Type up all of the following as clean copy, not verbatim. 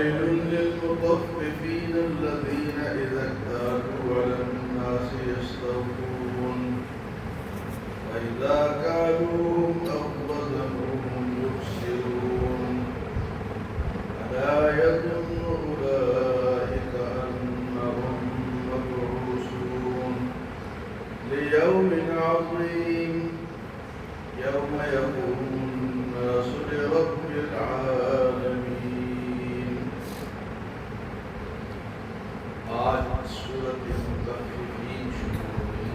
ويل للمطففين الذين إذا اكتالوا على الناس يستوفون وإذا كالوهم أو وزنوهم يخسرون ألا يظن أولئك أنهم مبعوثون ليوم عظيم يوم يقوم الناس لرب العالمين. آج سورۃ المطففین شروع ہوئی.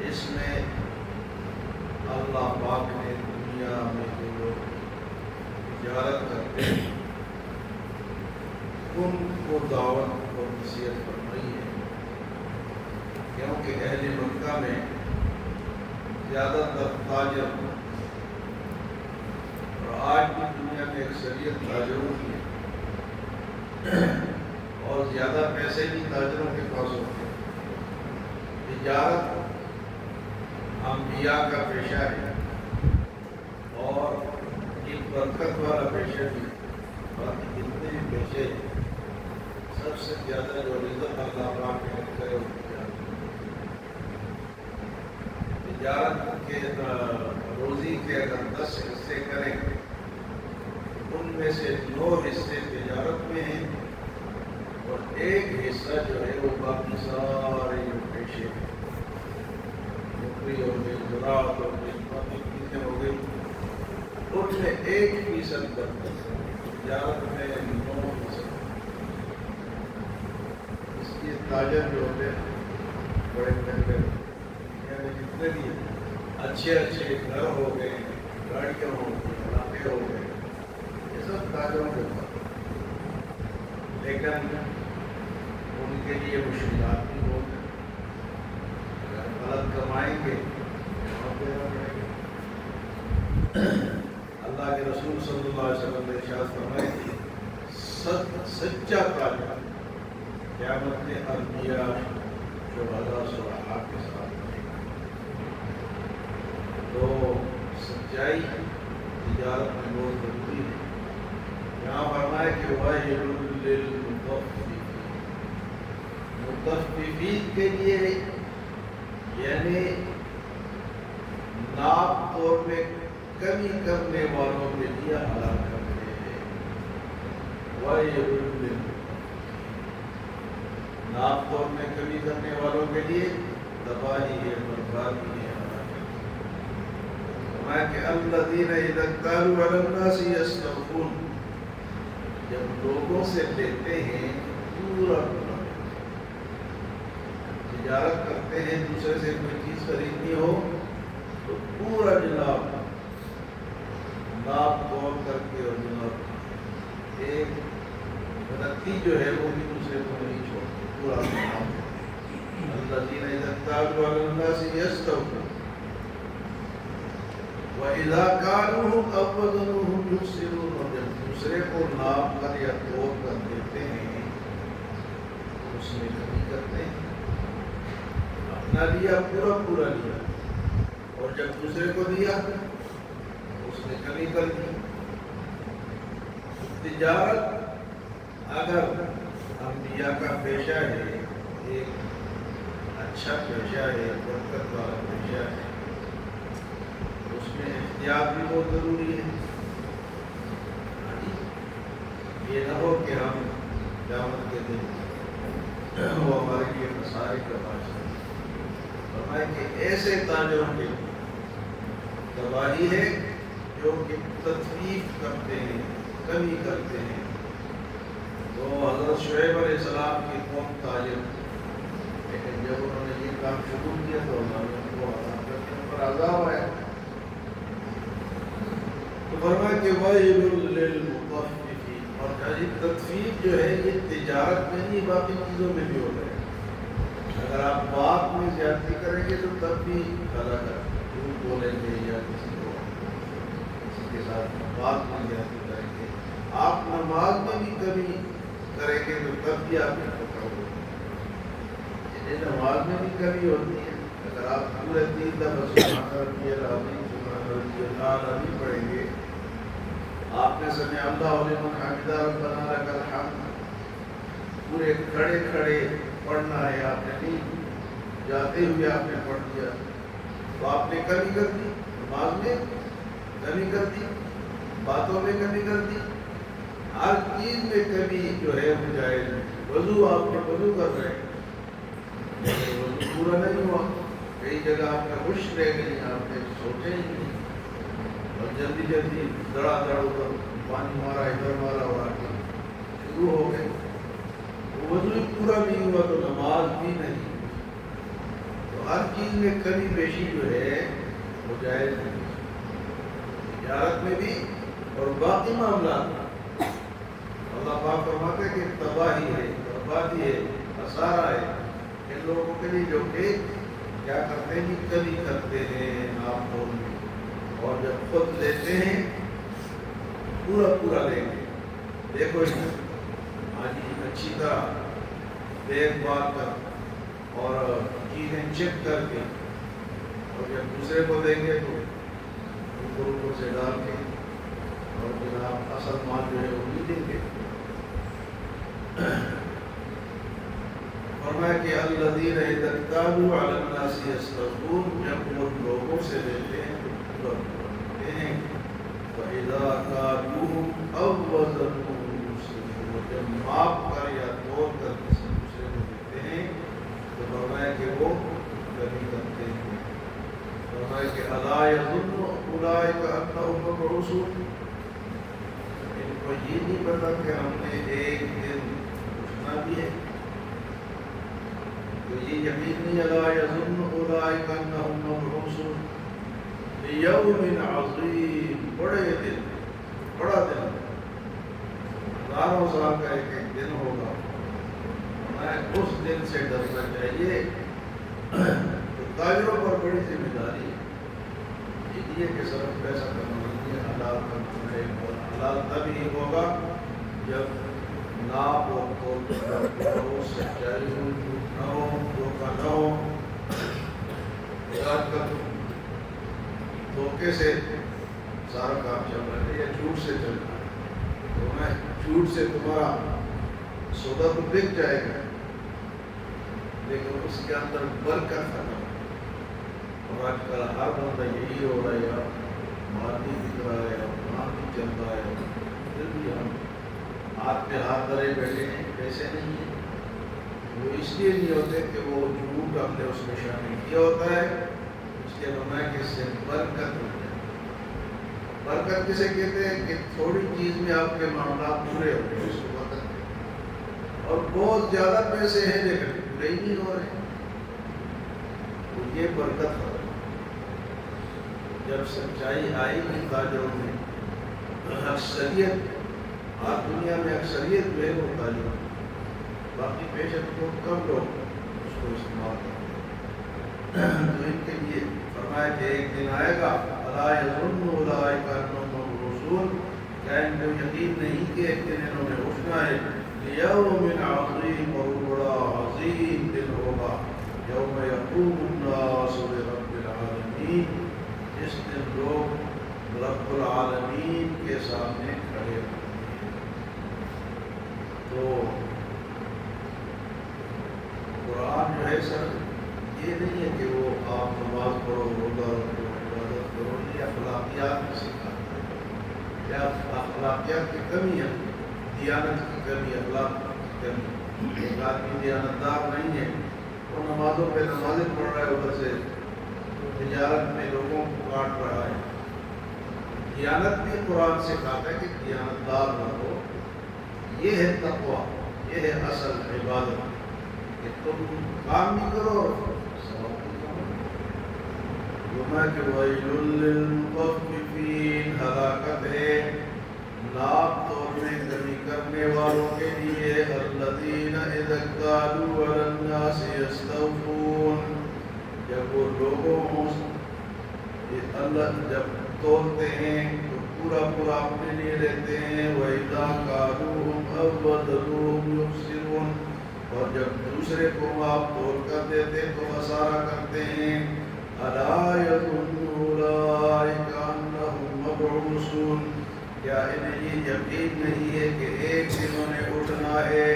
اس میں اللہ پاک نے دنیا میں جو لوگ تجارت کرتے ہیں ان کو دعوت اور نصیحت فرمائی ہے، کیونکہ اہل مکہ میں زیادہ تر تاجر اور آج بھی دنیا میں اکثریت تاجروں کی ہے اور زیادہ پیسے بھی تاجروں کے پاس ہوتے ہیں. تجارت انبیاء کا پیشہ ہے اور ایک برکت والا پیشہ بھی. باقی جتنے بھی پیشے سب سے زیادہ جو رزق اللہ پاک نے کرے وہ تجارت کے روزی کے اگر 10 حصے کریں ان میں سے 9 حصے تجارت میں ہیں اور 1 حصہ جو ہے وہ باقی سارے جو پیشے نوکری ہو گئی، زراعت ہو گئی، باقی چیزیں ہو گئی، ان میں 1% کرتے ہیں. تجارت میں 9%. اس لیے تاجر جو ہوتے ہیں بڑے مہنگے، یعنی جتنے بھی اچھے گھر ہو گئے، گاڑیاں ہو گئی، علاقے ہو گئے، یہ سب تاجروں کے پاس. لیکن ان کے لیے مشکلات بھی بہت ہیں. اگر غلط کمائیں گے وہاں دینا پڑے گا. اللہ کے رسول صلی اللہ علیہ وسلم نے ارشاد فرمایا کہ سچا تاجر قیامت میں انبیاء شہداء صالحین کے ساتھ رہے گا. تو سچائی تجارت میں بہت ضروری ہے. یہاں فرمایا کہ وَيْلٌ لِّلْمُطَفِّفِينَ، مطففین کے لیے یعنی ناپ طور میں کمی کرنے والوں کے لیے ہلاکت ہے. وَيْلٌ لِّلْمُطَفِّفِينَ، ناپ طور میں کمی کرنے والوں کے لیے تباہی ہے، بربادی ہے، کہ الذین اذا اکتالوا علی الناس یستوفون، جب لوگوں سے لیتے ہیں پورا تجارت کرتے ہیں، دوسرے سے کوئی چیز خریدنی ہو تو پورا جناب ناپ توڑ کر کے اور جناب ایک رتی جو ہے وہ بھی دوسرے کو نہیں چھوڑتے، پورا ناپ. الذین اذا اکتالوا علی الناس یستوفون وَإِذَا كَالُوهُمْ أَوْ وَزَنُوهُمْ يُخْسِرُونَ، اور جب دوسرے کو ناپ کر یا توڑ کر دیتے ہیں تو اس میں کمی کرتے ہیں. اپنا لیا پورا لیا اور جب دوسرے کو دیا اس میں کمی کر دی. تجارت اگر انبیاء کا پیشہ ہے، ایک اچھا پیشہ ہے، برکت والا پیشہ ہے، اس میں احتیاط بھی بہت ضروری ہے. یہ نہ ہو کہ ہم قیامت کے دن وہ ہمارے لیے خسارے کا باعث ہے. فرمائے کہ ایسے تاجروں کے تباہی ہے جو کہ تطفیف کرتے ہیں، کمی کرتے ہیں. تو حضرت شعیب علیہ السلام کی قوم تاجر، لیکن جب انہوں نے یہ کام شروع کیا تو اللہ نے ان کو عذاب کر کے ان پر عذاب آیا. تو فرمایا کہ وَيْلٌ لِّلْمُطَفِّفِينَ، اور تطفیف جو ہے یہ تجارت میں نہیں باقی چیزوں میں بھی ہو رہا ہے. اگر آپ بات میں زیادتی کریں گے تو تب بھی غلط ہے، جھوٹ بولیں گے یا کسی کے ساتھ بات میں زیادتی کریں گے. آپ نماز میں بھی کمی کریں گے تو تب بھی آپ نے پکڑ ہوگی. نماز میں بھی کمی ہوتی ہے. اگر آپ پورے 3 دفعہ سبحان ربی العظیم سبحان ربی الاعلیٰ نہیں پڑھیں گے آپ نے سمع اللہ لمن حمدہ ربنا لک الحمد پورے کھڑے کھڑے پڑھنا ہے، آپ نے نہیں جاتے ہوئے آپ نے پڑھ دیا تو آپ نے کمی کر دی، نماز میں کمی کر دی، باتوں میں کمی کر دی، ہر چیز میں کمی جو ہے وہ جائز ہے۔ وضو آپ نے وضو کر رہے ہیں لیکن وضو پورا نہیں ہوا، کئی جگہ آپ نے خوش رہ گئی، آپ نے سوچے ہی نہیں اور جلدی جلدی دڑا دڑ ادھر پانی مارا ادھر مارا اور آگے شروع ہو گئے، وضو ہی پورا نہیں ہوا تو نماز بھی نہیں۔ تو ہر چیز میں کمی بیشی جو ہے وہ جائز ہے، تجارت میں بھی اور باقی معاملات میں۔ اللہ پاک فرماتے ہیں کہ تباہی ہے، بربادی ہے، خسارہ ہے ان لوگوں کے لیے جو کہ کیا کرتے ہیں، کمی کرتے ہیں آپ لوگ میں، اور جب خود لیتے ہیں پورا پورا لیں گے۔ دیکھو آج اچھی طرح دیکھ بھال کر اور چیزیں چیک کر کے، اور جب دوسرے کو دیں گے تو اوپر سے ڈال کے اور جناب اصل مال جو ہے وہ نہیں دیں گے۔ فرمایا کہ الذین اذا اکتالوا علی الناس یستوفون، جب وہ لوگوں سے لیتے ہیں تو پورا کرتے ہیں، وَإِذَا كَالُوهُمْ أَوْ وَزَنُوهُمْ يُخْسِرُونَ، جب ماپ کر یا تول کر کسی دوسرے کو دیتے ہیں تو فرمایا کہ وہ کمی کرتے ہیں۔ فرمایا کہ أَلَا يَظُنُّ أُولَٰئِكَ أَنَّهُم مَّبْعُوثُونَ، ان کو یہ نہیں پتا کہ ہم نے ایک دن اٹھنا بھی ہے، تو یہ یقین نہیں، أَلَا يَظُنُّ أُولَٰئِكَ أَنَّهُم مَّبْعُوثُونَ لِيَوْمٍ عَظِيمٍ، بڑے دن، بڑا دن، ہزاروں سال کا ایک ایک دن ہوگا، ہمیں اس دن سے ڈرنا چاہیے۔ تو تاجروں پر بڑی ذمہ داری ہے، یہ کہ صرف پیسہ کمانا نہیں ہے، حلال کمانا ہے، اور حلال تبھی ہوگا جب ناپ و تول ہو، سچائی ہو، جھوٹ نہ ہو، دھوکہ نہ ہو۔ آج کل دھوکے سے سارا کام چل رہا ہے یا جھوٹ سے چل رہا ہے، تو میں جھوٹ سے تمہارا سودا تو بک جائے گا لیکن اس کے اندر برکت ختم ہے۔ اور آج کل ہر بندہ یہی ہو رہا ہے، یا مال بھی بک رہا ہے اور کام بھی چل رہا ہے، پھر بھی ہم ہاتھ پہ ہاتھ دھرے بیٹھے ہیں، پیسے نہیں ہیں۔ وہ اس لیے نہیں ہوتے کہ وہ جھوٹ ہم نے اس میں شامل کیا ہوتا ہے، اس کے بنا کہ اس سے برکت ہو جائے۔ برکت کسے کہتے ہیں کہ تھوڑی چیز میں آپ کے معاملات پورے ہو گئے، اس کو برکت کہتے ہیں۔ اور بہت زیادہ پیسے ہیں لیکن پورے ہی نہیں ہو رہے، تو یہ برکت ہو رہی۔ جب سچائی آئی گی تاجروں میں، اکثریت آج دنیا میں اکثریت جو ہے وہ تاجروں، باقی پیشے کو کم لوگ اس کو استعمال کرتے ہیں۔ تو ان کے لیے فرمایا کہ ایک دن آئے گا، أَلَا يَظُنُّ أُولَٰئِكَ أَنَّهُم مَّبْعُوثُونَ، کیا ان کو یقین نہیں کہ ایک دن انہوں نے اٹھنا ہے، لِيَوْمٍ عَظِيمٍ، اور بڑا عظیم دن ہوگا، يَوْمَ يَقُومُ النَّاسُ لِرَبِّ الْعَالَمِينَ، جس دن لوگ رب العالمین کے سامنے کھڑے ہوں گے۔ تو قرآن جو ہے سر یہ نہیں ہے کہ وہ آپ نماز پڑھو، روزہ رکھو، عبادت کرو، یہ اخلاقیات میں سکھاتا ہے، یا اخلاقیات کی کمی ہے، دیانت کی کمی، اخلاق کی کمی۔ ایک آدمی دیانتدار نہیں ہے، وہ نمازوں پہ نمازیں پڑھ رہا ہے، ادھر سے تجارت میں لوگوں کو کاٹ رہا ہے۔ دیانت بھی قرآن سکھاتا ہے کہ دیانتدار نہ ہو، یہ ہے تقویٰ، یہ ہے اصل عبادت، کہ تم کام بھی کرو اور ثواب بھی کماؤ۔ گناہ کے وَيْلٌ لِّلْمُطَفِّفِينَ، ہلاکت ہے ناپ تولنے کمی کرنے والوں کے لیے، الَّذِينَ إِذَا اكْتَالُوا عَلَى النَّاسِ يَسْتَوْفُونَ، جب وہ لوگوں اللہ جب تولتے ہیں تو پورا پورا اپنے لیے لیتے ہیں، وَإِذَا كَالُوهُمْ أَوْ وَزَنُوهُمْ يُخْسِرُونَ، اور جب دوسرے کو آپ تول کر دیتے تو خسارہ کرتے ہیں۔ أَلَا يَظُنُّ أُولَٰئِكَ أَنَّهُم مَّبْعُوثُونَ، کیا انہیں یہ یقین نہیں ہے کہ ایک دن انہیں اٹھنا ہے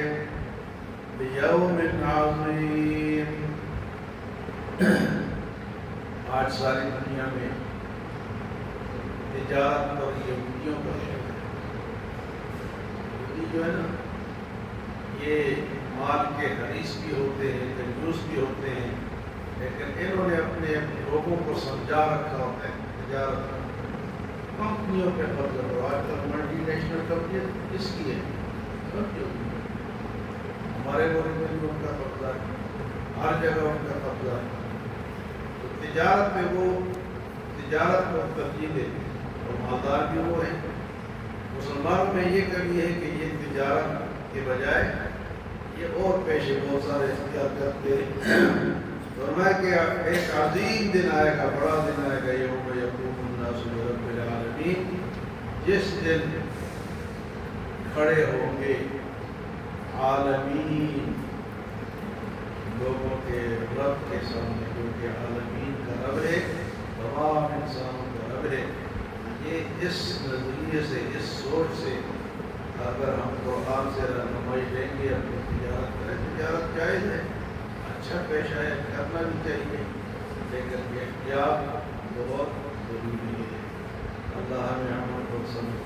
بیوم عظیم. آج ساری دنیا میں تجارت پر یہودیوں پر شک ہے. یہودی جو ہے نا یہ مال کے حریص بھی ہوتے ہیں، کنجوس بھی ہوتے ہیں، لیکن انہوں نے اپنے لوگوں کو سمجھا رکھا ہوتا ہے تجارت کمپنیوں پہ قبضہ کرو. آج کل ملٹی نیشنل کمپنی کس کی ہے؟ سب کی. ہمارے ملک میں بھی ان کا قبضہ ہے، ہر جگہ ان کا قبضہ ہے. تو تجارت میں وہ تجارت کو ترجیح دیتے ہیں اور مالدار بھی وہ ہیں. مسلمانوں میں یہ کمی ہے کہ یہ تجارت کے بجائے یہ اور پیشے بہت سارے اختیار کرتے ہیں. فرمایا کہ ایک عظیم دن آئے گا، بڑا دن آئے گا، یوم یقوم الناس لرب العالمین، جس دن کھڑے ہوں گے عالمین لوگوں کے رب کے سامنے، جو کہ عالمین کا رب ہے، تمام انسانوں کا رب ہے. یہ اس نظریے سے، اس سوچ سے اگر ہم قرآن سے رہنمائی لیں گے، اپنی تجارت کریں. تجارت جائز ہے، اچھا پیشہ ہے، کرنا بھی چاہیے، لیکن احتیاط بہت ضروری ہے. اللہ ہمیں عمل کو سمجھ